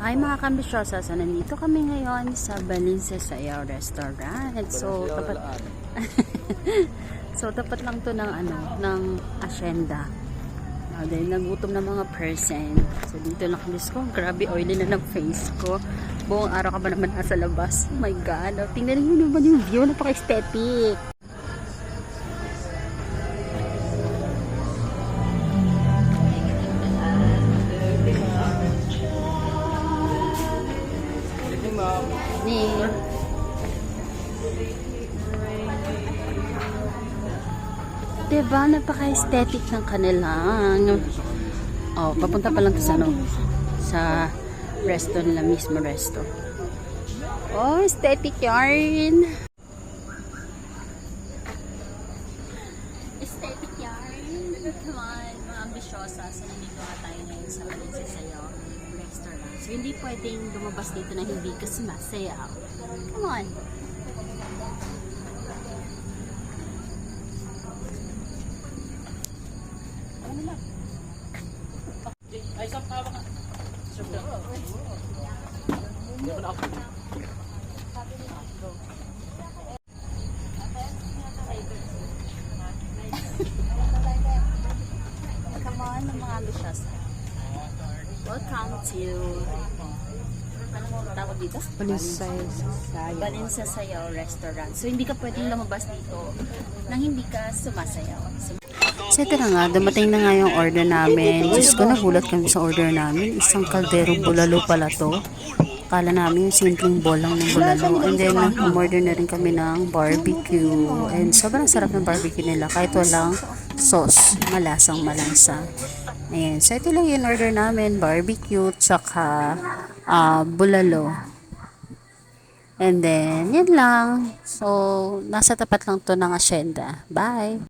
Hi mga kambisyosa, so nandito kami ngayon sa Balinse Sayaw Restaurant. So tapat lang to ng ng asyenda. Dahil nagutom na mga person. So dito lang kami ko, grabe oily na ng face ko. Buong araw ka ba naman nasa labas? Oh my god, tingnan niyo naman yung view, napaka-aesthetic. Diba, napaka-aesthetic ng kanilang. Oh, papunta pa lang to sa sa resto nila mismo, resto. Oh, aesthetic yarn. Aesthetic yarn. Come on, mga ambisyosa. So, nandito nga tayo ngayon sa Balinse Sayaw Restaurant. So, hindi pwedeng lumabas dito na hindi ka sumasayaw. Come on. Ay, isang tawa ka. Come on, mga ambitious. Welcome to anong tawag dito? Balinse Sayaw Restaurant. So, hindi ka pwedeng lumabas dito nang hindi ka sumasayaw. So, ito na nga, dumating na nga yung order namin. Diyos ko, nagulat kami sa order namin. Isang kalderong bulalo pala to. Akala namin yung simpleng bolang ng bulalo. And then, umorder na rin kami ng barbecue. And sobrang sarap ng barbecue nila. Kahit walang sauce. Malasang malasa. Ayan. So, ito lang yung order namin. Barbecue, tsaka bulalo. And then, yan lang. So, nasa tapat lang to ng asyenda. Bye!